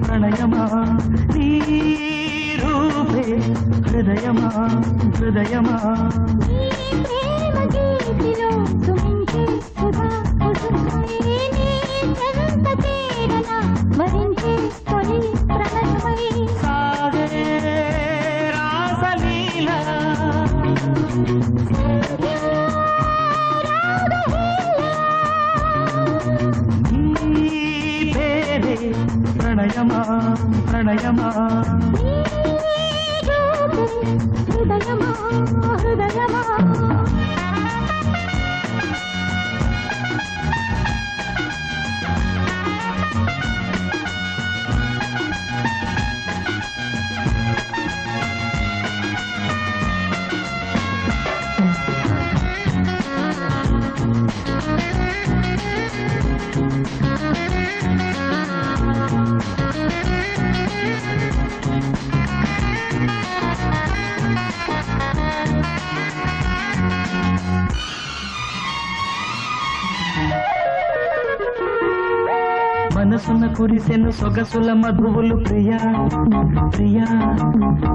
ప్రణయమా నీ రూపే హృదయమా హృదయమా సాగే రాసలీలా ప్రణయమా ప్రణయమా హృదయమా హృదయమా మనసున కురిసెను సొగసుల మధువులు ప్రియా ప్రియా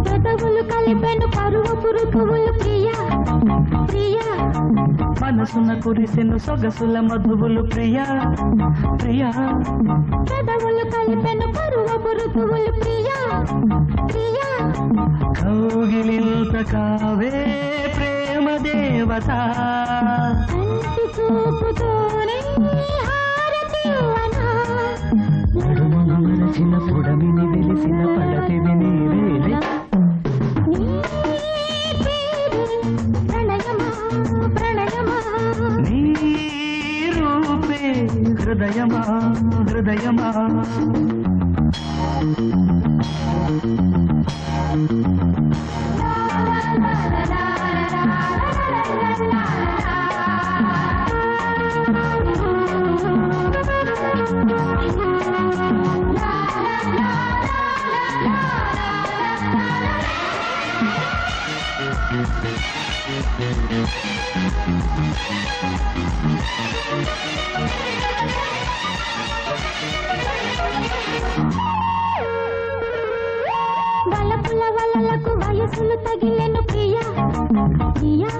పెదవులు కలిపెను పరువపు ఋతువులు ప్రియా ప్రియా మనసున కురిసెను సొగసుల మధువులు ప్రియా ప్రియా పెదవులు కలిపెను పరువపు ఋతువులు ప్రియా ప్రియా కౌగిలింత కావే ప్రేమ దేవత కంటి చూపుతోనే మరచిన పుడమిని వెలిసిన పడతివి నీవేలే ప్రణయమా ప్రణయమా నీ రూపే హృదయమా హృదయమా వలపుల వలలకు వయసులు తగిలెను ప్రియా ప్రియా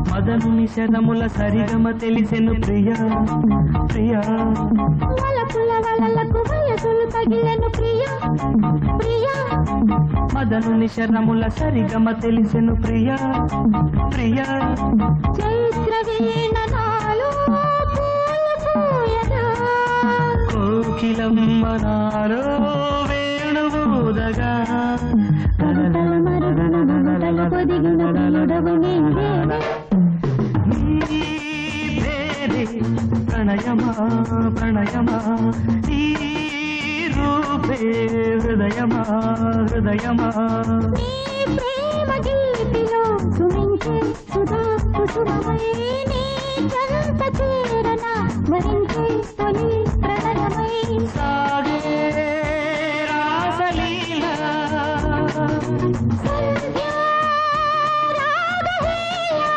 మదనుని శరముల సరిగమ తెలిసెను ప్రియా ప్రియా వలపుల వలలకు వయసులు తగిలెను ప్రియా ప్రియా మదనుని శరముల సరిగమ తెలిసెను ప్రియా ప్రియా చైత్ర వీణ నాలో పూలు పూయగా కోకిలమ్మ నాలో వేణువుదగా పొదిగిన ప్రియుడవు నీవేలే నీ పేరే ప్రణయమా ప్రణయమా ఈ రూపే హృదయమా హృదయమా నీ ప్రేమ గీతిలో సుమించే సుధా కుసుమమై నీ చెంత చేరన వరించే తొలి ప్రణయమై సాగే రాసలీలా సంధ్యా రాగహీలా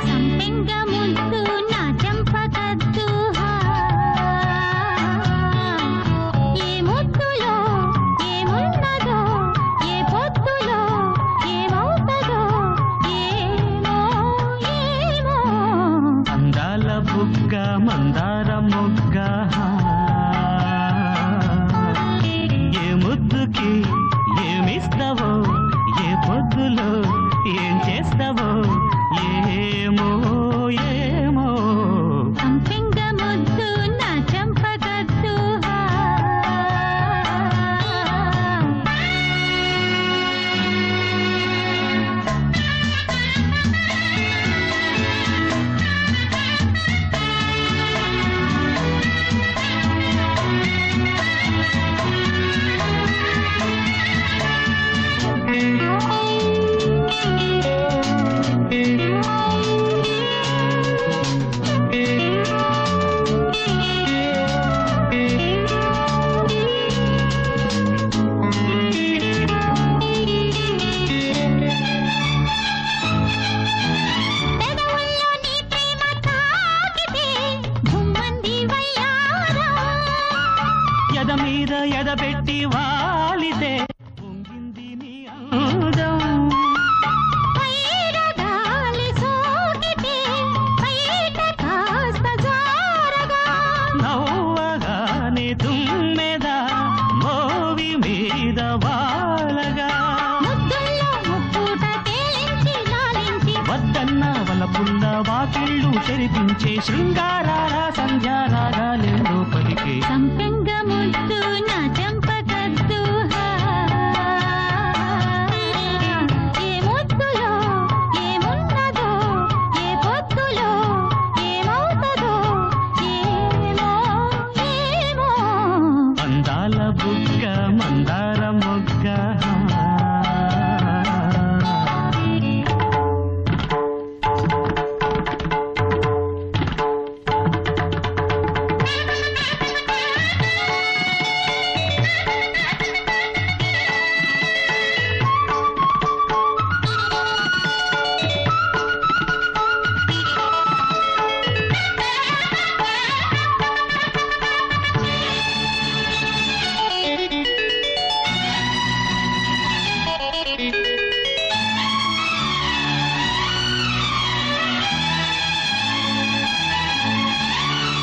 సంపెంగ ముద్దు నా చెంపకద్దు ఏ ముద్దులో ఏమున్నదో ఏ పొద్దులో ఏమవుతుందో ఏమో ఏమో అందాల బుగ్గ మందార మొగ్గ ఏ ముద్దుకి ఏమిస్తావో ఏ పొద్దులో ఏం చేస్తావో ఏమో ఏమో సంపెంగ ముద్దు నా చెంపకద్దు వాకిళ్ళు తెరిపించే శృంగారాల సంధ్యారాగాలెందో పలికే సంపెంగ ముద్దు నా చెంపకద్దు ఏ ముద్దులో ఏమున్నదో ఏ పొద్దులో ఏమవుతుందో ఏమో ఏమో అందాల బుగ్గ మందార మొగ్గ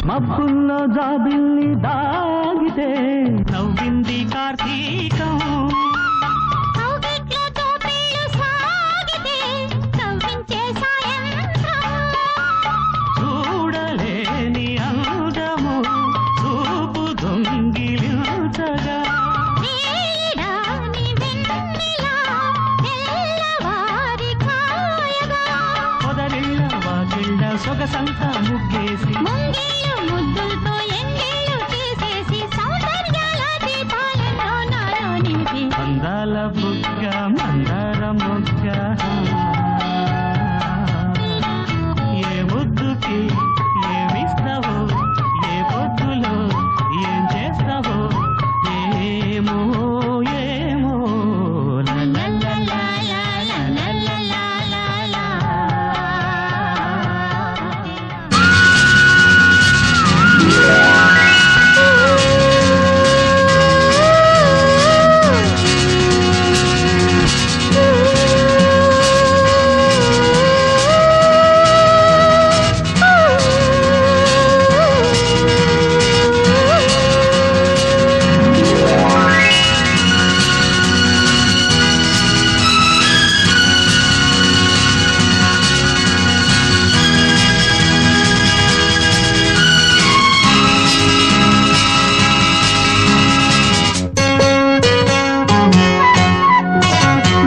మబ్బుల్లో జాబిల్లి దాగితే నవ్వింది కార్తీకం కౌగిట్లో తోపిళ్ళు సాగితే కవ్వించే సాయంత్రం చూడలేని అందము చూపు దొంగిలించగా నీడాని వెన్నెలా తెల్లవారి కాయగా పొదరిళ్ళ వాకిళ్ళ సొగసంత ముగ్గేసి ముంగిళ్ళు ముద్దులతో ఎంగిళ్ళు చేసేసి సౌందర్యాల దీపాలెన్నో నాలో నింపి అందాల బుగ్గ మందార మొగ్గ ఏ ముద్దుకి ఏమిస్తావో ఏ పొద్దులో ఏం చేస్తావో ఏమో ఏమో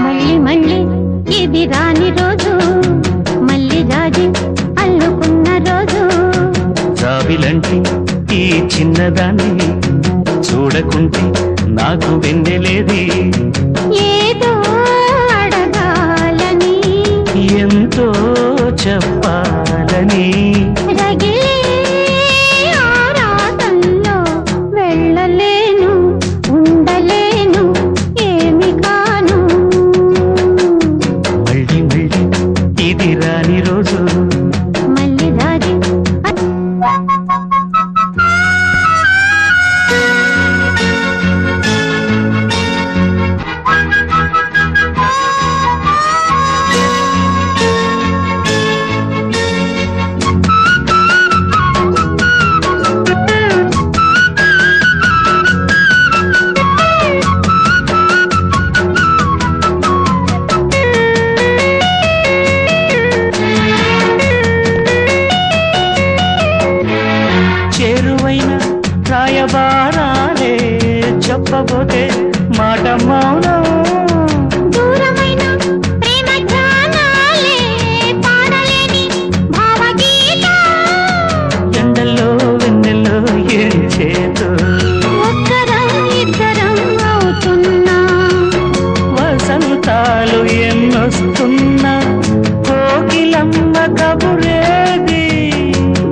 మళ్ళీ మళ్ళీ ఇది రాని రోజు మళ్ళీ జాజి అల్లుకున్న రోజు జాబిలంటి ఈ చిన్నదాన్ని చూడకుంటే నాకు వెన్నెలేది ఏదో అడగాలని ఎంతో చెప్పాలని రగిలే ఆరాటంలో వెళ్ళలేను ఉండలేను ఏమి కాను మళ్ళీ మళ్ళీ ఇది రాని రోజు మళ్ళీ జాజి చేరువైన రాయబారాలే చెప్పబోతే మాట మౌనం దూరమైన ప్రేమ ధ్యానాలే పాడలేని భావగీతం ఎండల్లో వెన్నెల్లో ఏం చేతో ఒక్కరం ఇద్దరం అవుతున్నా వసంతాలు ఎన్నొస్తున్నా కోకిలమ్మ కబురేది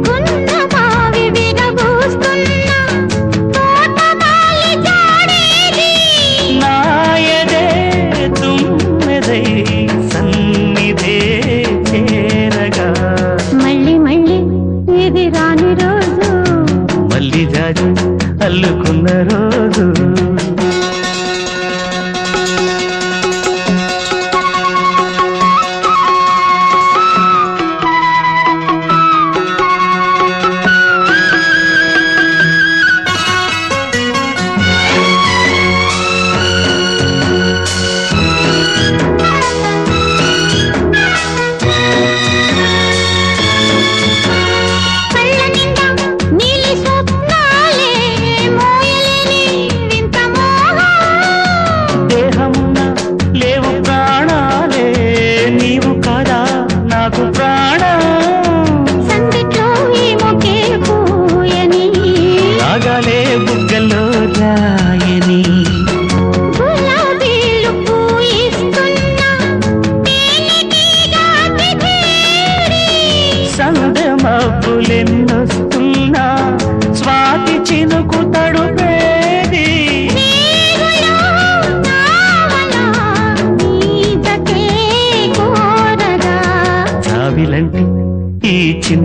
గున్న మావి విరబూస్తున్నా తోటమాలి జాడేది నా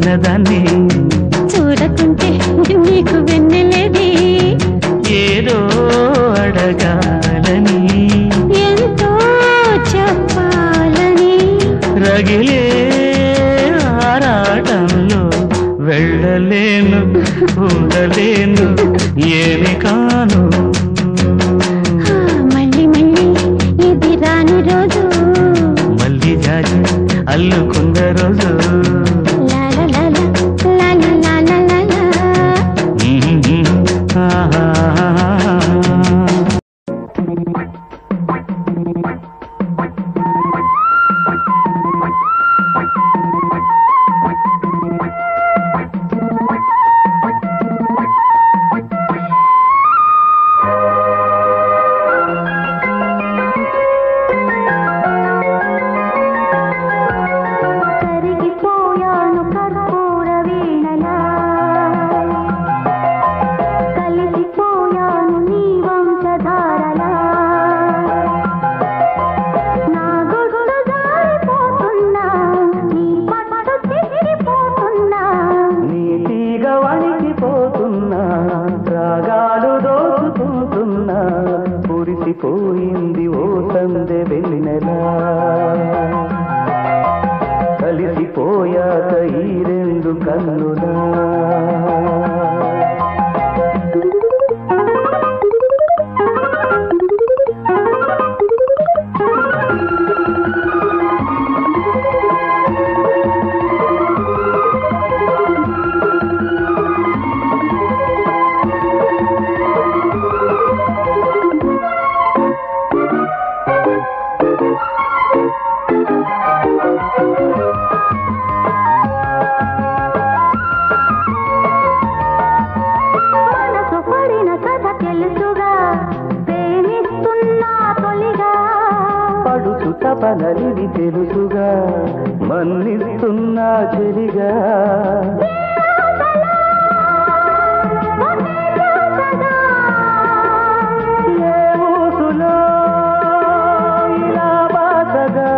చిన్నదాన్ని చూడకుంటే నీకు వెన్నెలేది ఏదో అడగాలని ఎంతో చెప్పాలని రగిలే ఆరాటంలో వెళ్ళలేను ఉండలేను ఏమి కాను మళ్ళీ మళ్ళీ ఇది రాని రోజు మళ్ళీ జాజి అల్లుకున్న రోజు పోయింది ఓ సందె వెన్నెలా కలిసిపోయాక ఈ రెండు కన్నులా తపనలివి తెలుసుగా మన్నిస్తున్నా చెలిగా ఏ ఊసులో ఇలా బాసగా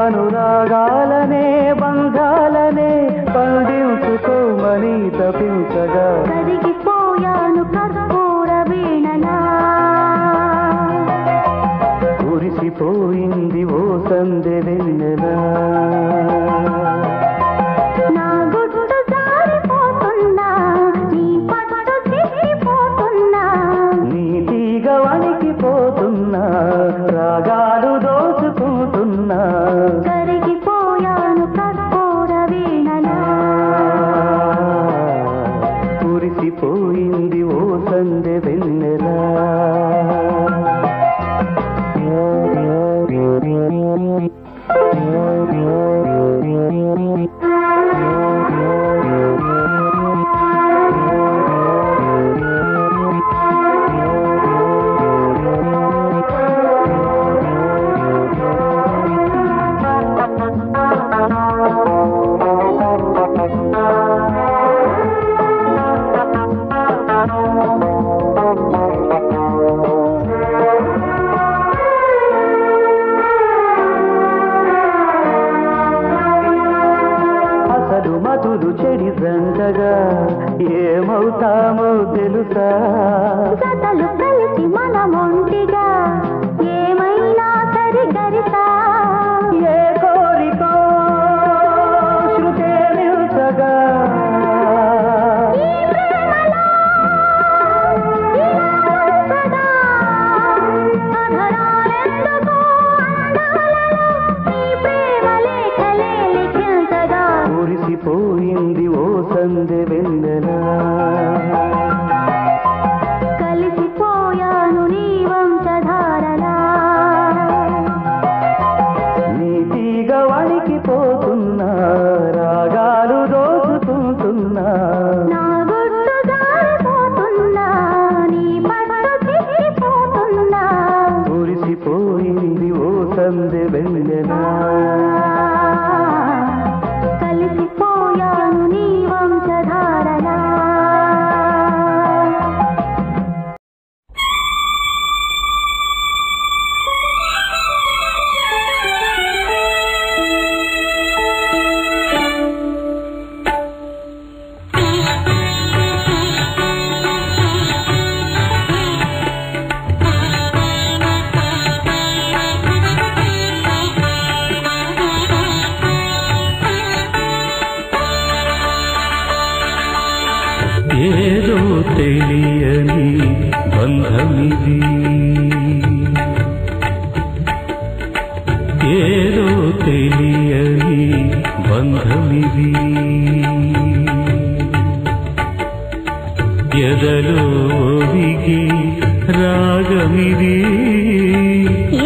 అనురాగాలనే బంధాలనే పండించుకోమని తపించగా కరిగిపోయాను కర్పూర వీణలా పోయింది ఓ సందె వెన్నెలా నా గుట్టు జారిపోతున్నా నీ పట్టు తిరిగిపోతున్నా నీ తీగ వణికిపోతున్నా రాగాలు దోచుకుంటున్నా కరిగిపోయాను కర్పూర వీణలా కురిసిపోయింది ఓ సందె వెన్నెలా మధులు చెడి జంటగా ఏమవుతామో తెలుసా జతలు కలిసి మనమొంటిగా ఏమైనా సరి గరితా ఏ కోరికో శృతే నిల్చగా పోయింది ఓ సందె వెన్నెలా కలిసిపోయాను నీ వంశధారలా నీ తీగ వణికిపోతున్నా రాగాలు దోచుకుంటున్నా నా గుట్టు జారిపోతున్నా నీ పట్టు తిరిగిపోతున్నా కురిసిపోయింది ఓ సందె వెన్నెలా కలిసిపోయాను నీ వంశధారలా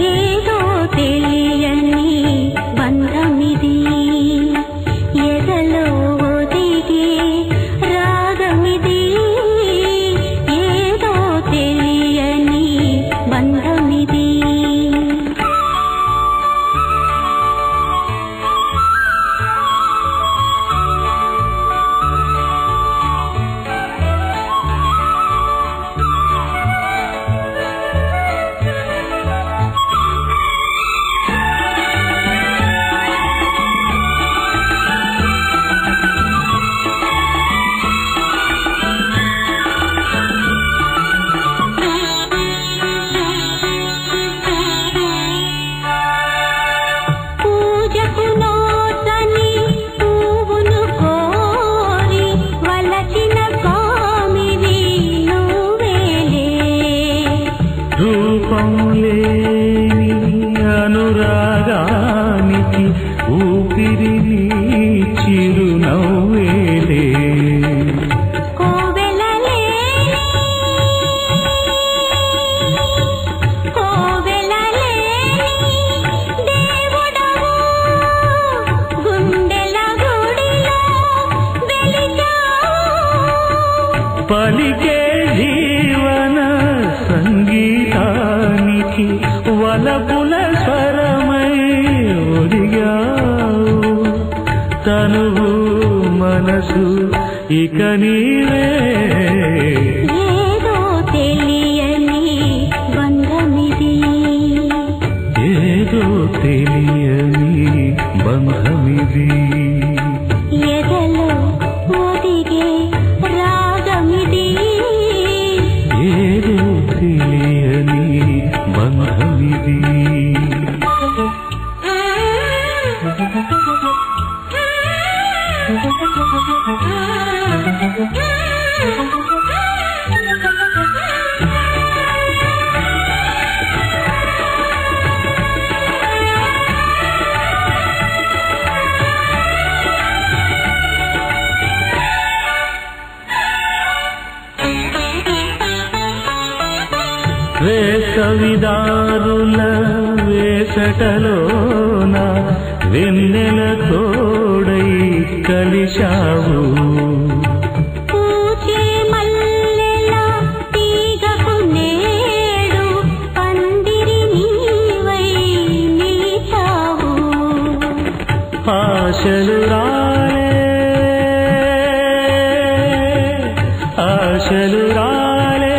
ఏదో తెలియని బంధమిది ఎదలో ఒదిగే రాగమిది ఏదో తెలియని బంధమిది అనురాగానికి ఊపిరి చిరునవ్వేలే పలికే జీవన సంగీతానికి వలపుల స్వరమై ఒదిగావు తనువు మనసు ఇక నీవే ఏదో తెలియని బంధమిది ఏదో తెలియని బంధమిది ఎదలో ఒదిగే రాగమిది ఏదో తెలియని బంధమిది వేసవిదారుల వేసటలోన వెన్నెల తోడై కలిశావు పూచే మల్లెల తీగకు నేడు పందిరి నీవై నిలిచావు ఆశలు రాలే ఆశలు రాలే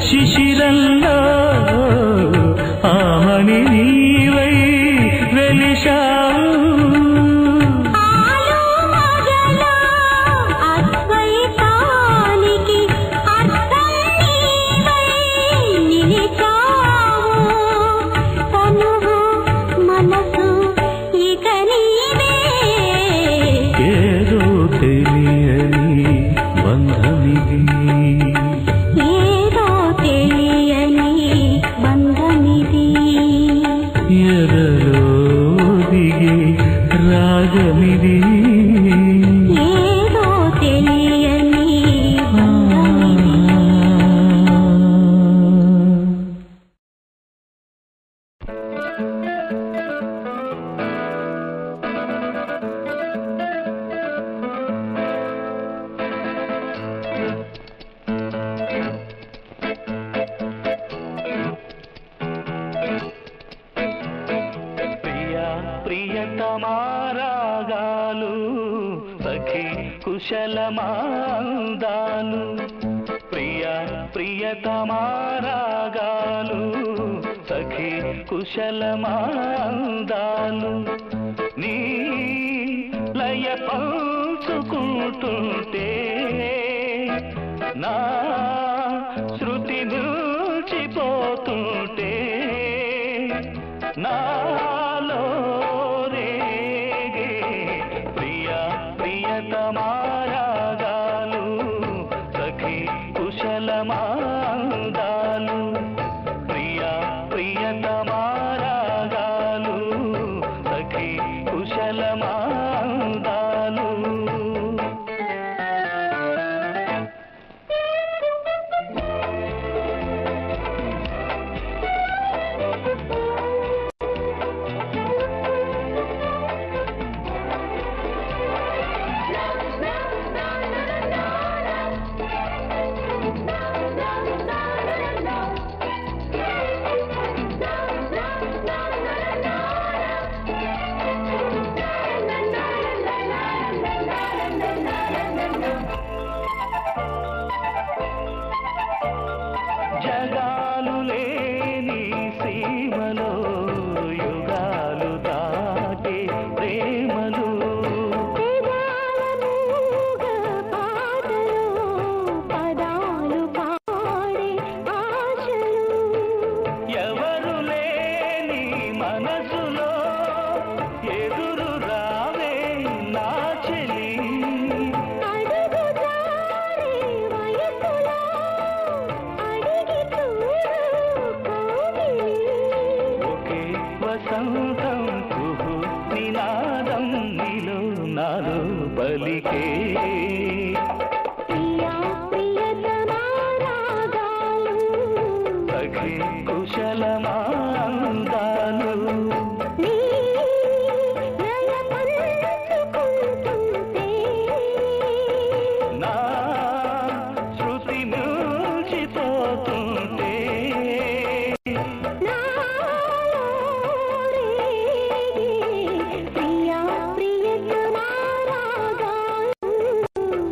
శిశిరంలో ఆమని నీవై వెలిశావు ఆలు మగల అద్వైతానికి అర్థం నీవై నిలిచావు తనువు మనసు ఇక నీవే ఏదో తెలియని బంధమిది ఏదో తెలియని బంధమిది ఎదలో దిగే రాగమిది ఏదో తెలియని బంధమిది ప్రియా ప్రియతమారాగాలు సఖి కుశలమాందాలు ప్రియా ప్రియతమారాగాలు సఖి కుశలమాందాలు నీ లయ పంచుకుంటుంటే నా శృతి నిలిచిపోతుంటే నాలో రేగే ప్రియా ప్రియతమారాగాలు సఖి కుశలమాందాలు ప్రియా ప్రియతమారాగాలు సఖి కుశలమాందాలు వసంతం కుహు నినాదం నీలో నాలో బలికే సఖీ కుశలమా అందాలు నా శృతి మిల్చిపోతుంటే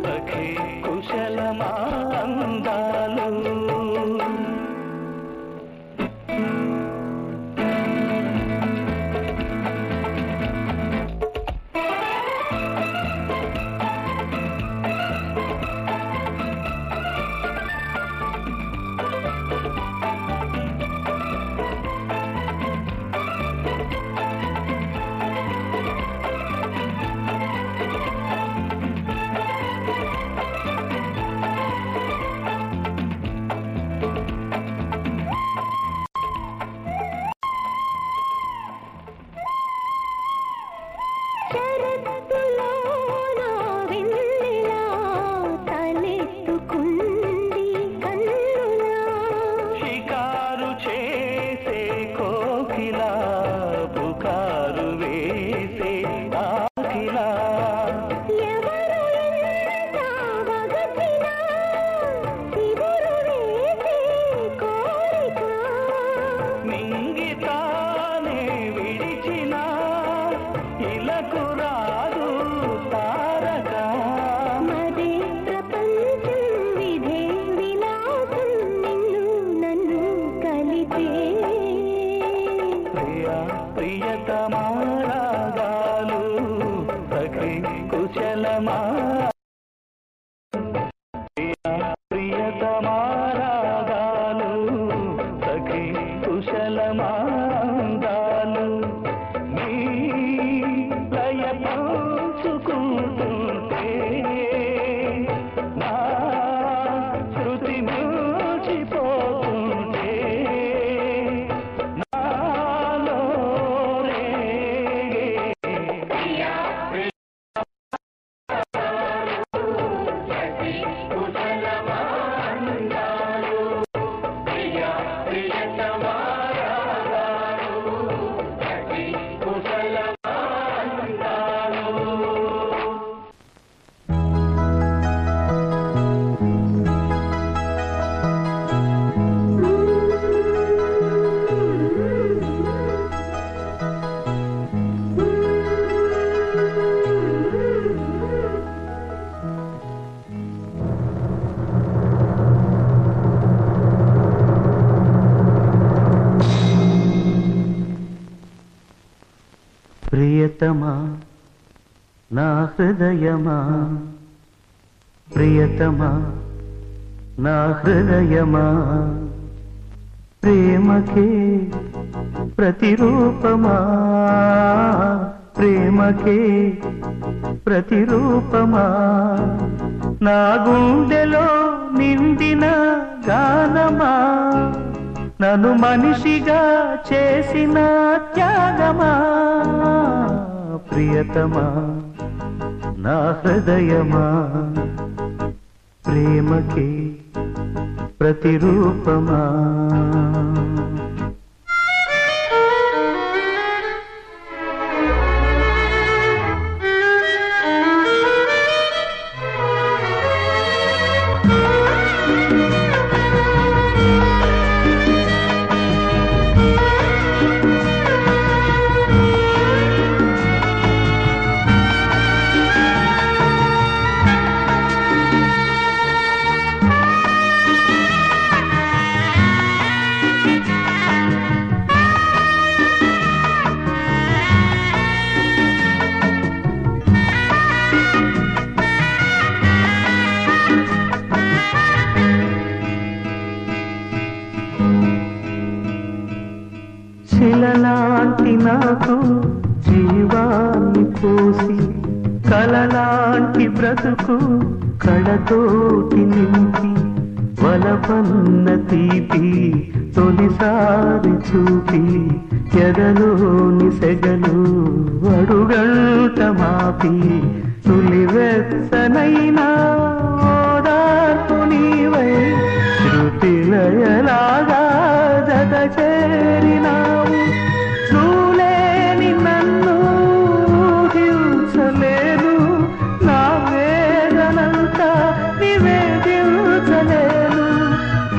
సఖీ కుశలమా అందాలు షికారు చేసే కోకిలా పుకారు వేసే ఆకిలా మింగితానే విడిచిన ఇలకు రాదు తారక ప్రియా ప్రియతమారాగాలు సఖీ కుశలమా ప్రియా ప్రియతమారాగాలు సఖీ కుశలమా అందాలు నీ లయ పంచుకుంటుంటే నా శృతి మిల్చిపోతుంటే నాలో రేగే సఖీ కుశలమా అందాలు ప్రియా ప్రియతమారాగాలు సఖీ కుశలమా అందాలు ప్రియతమా నా హృదయమా ప్రియతమా నా హృదయమా ప్రేమకే ప్రతిరూపమా ప్రేమకే ప్రతిరూపమా నా గుండెలో నిండిన గానమా నన్ను మనిషిగా చేసిన త్యాగమా ప్రియతమా నా హృదయమా ప్రేమకి ప్రతిరూపమా శిలలాంటి నాకు జీవాన్ని పోసి కలలాంటి బ్రతుకు కళతోటి నింపి వలపన్న తీపి తొలిసారి చూపి ఎదలోని సెగలు అడుగంట మాపి తొలివెచ్చనైనా ఓదార్పు నీవై శృతిలయలాగా జత చేరినావు. నువ్వులేని నన్ను ఊహించలేను, నా వేదనంతా నివేదించలేను.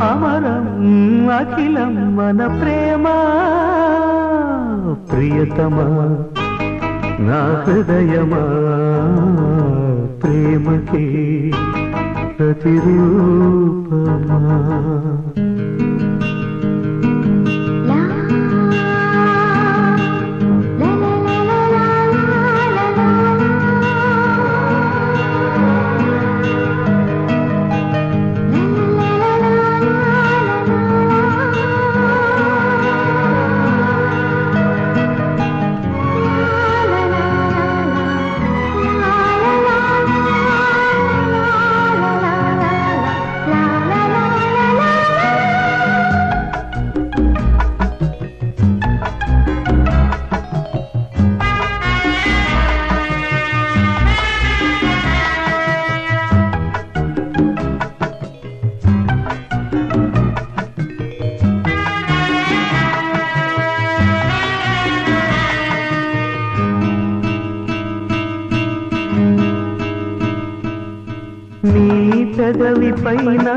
అమరం అఖిలం మన ప్రేమ ప్రియతమా నా హృదయమా ప్రేమకి ప్రతిరూపమా. నీ పెదవి పైన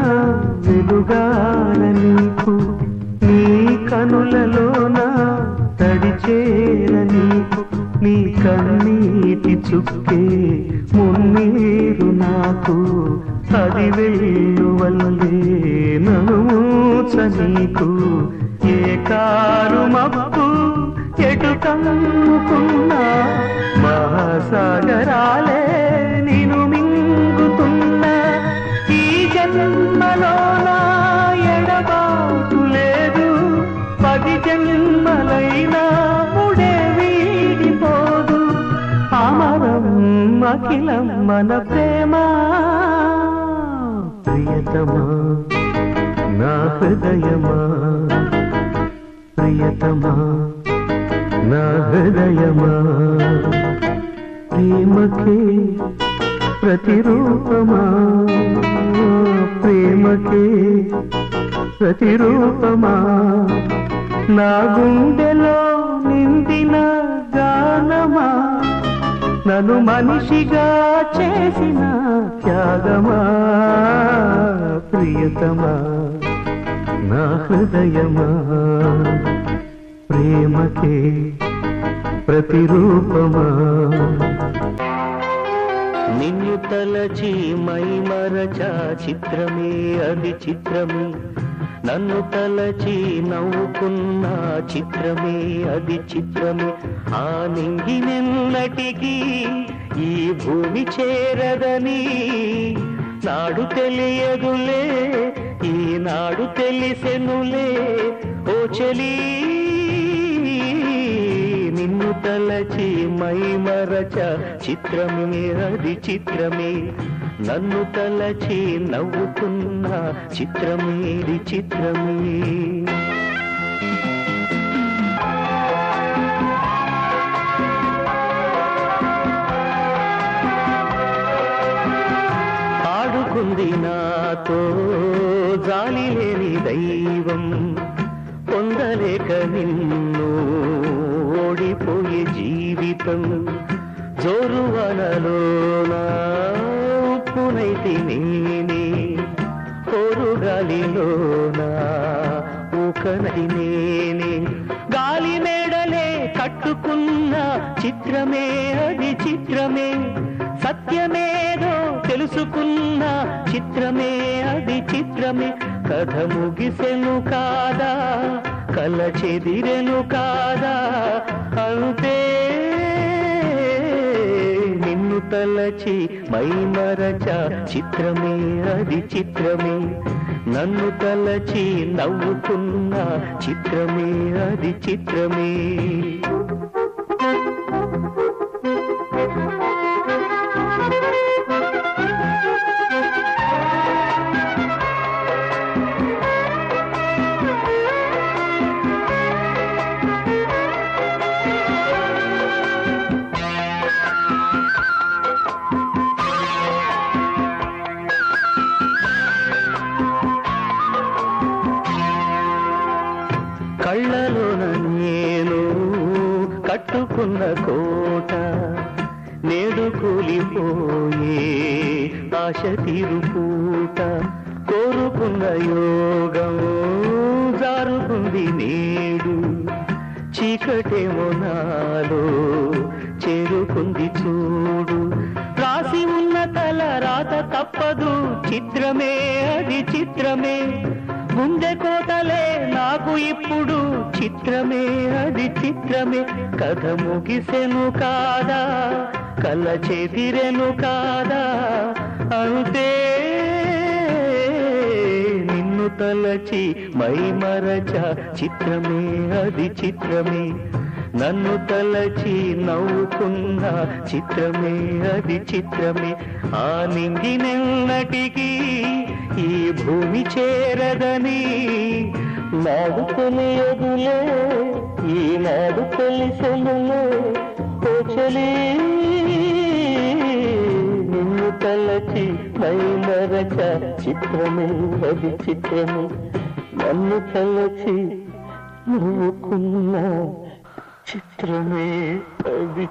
వెలుగాల నీకు, నీ కనులలోన తడిచేర నీకు, నీ కన్నీటి చుక్కే మున్నీరు నాకు. అది వెల్లువల్లే ననుమూచ నీకు. ఏ కారు మబ్బు ఎటు కమ్ముకున్నా మహాసాగరాలే నిను మింగుతున్నా. ఈ జన్మలోన ఎడబాటు లేదు, 10 జన్మలైనా ముడే వీడిపోదు. అమరం అఖిలం మన ప్రేమ ప్రియతమా నా హృదయమా ప్రియతమా నా హృదయమా ప్రేమకే ప్రతిరూపమా ప్రేమకే ప్రతిరూపమా. నా గుండెలో నిండిన గానమా, నన్ను మనిషిగా చేసిన త్యాగమా. ప్రియతమా నా హృదయమా ప్రేమకే ప్రతిరూపమా. నిన్ను తలచి మై మరచా చిత్రమే అది చిత్రమే, నన్ను తలచి నవ్వుకున్న చిత్రమే అది చిత్రమే. ఆ నింగినెన్నటికీ ఈ భూమి చేరదని నాడు తెలియదులే, ఈనాడు తెలిసెనులే ఓ చెలి. నిన్ను తలచి మై మరచ చిత్రమే అది చిత్రమే, నన్ను తలచి నవ్వుకున్న చిత్రమేది చిత్రమే. ఆడుకుంది నాతో జాలి లేని దైవం, పొందలేక నిన్ను ఓడిపోయే జీవితం. జోరువనలోనా ఉప్పునైతే నేనే, కోరుగాలిలోనా ఊకనై నేనే. గాలి మేడలే కట్టుకున్న చిత్రమే అది చిత్రమే, సత్యమేదో తెలుసుకున్న చిత్రమే అది చిత్రమే. కథ ముగిసెను కాదా, కల చెదిరెను కాదా, అంతే. నిన్ను తలచి మై మరచ చిత్రమే అది చిత్రమే, నన్ను తలచి నవ్వుకున్న చిత్రమే అది చిత్రమే. కట్టుకున్న కోట నేడు కూలిపోయే ఆశ తీరుపూట కోరుకున్న యోగం జారుకుంది నేడు చీకటేమో నాలో చేరుకుంది చూడు రాసి ఉన్న తల రాత తప్పదు చిత్రమే అది చిత్రమే గుండె కోతలే నాకు ఇప్పుడు చిత్రమే అది చిత్రమే కథ ముగిసెను కాదా కళ్ళ చేతిరెను కాదా అంతే నిన్ను తలచి మై మరచ చిత్రమే అది చిత్రమే నన్ను తలచి నవ్వుకున్న చిత్రమే అది చిత్రమే ఆ నింగినెన్నటికీ ఈ భూమి చేరదని నాడు తెలియదులే ఈనాడు తెలిసెనులే ఓ చలి నిన్ను తలచి మై మరచ చిత్రమే అది చిత్రమే నన్ను తలచి నవ్వుకున్న చిత్రమే అది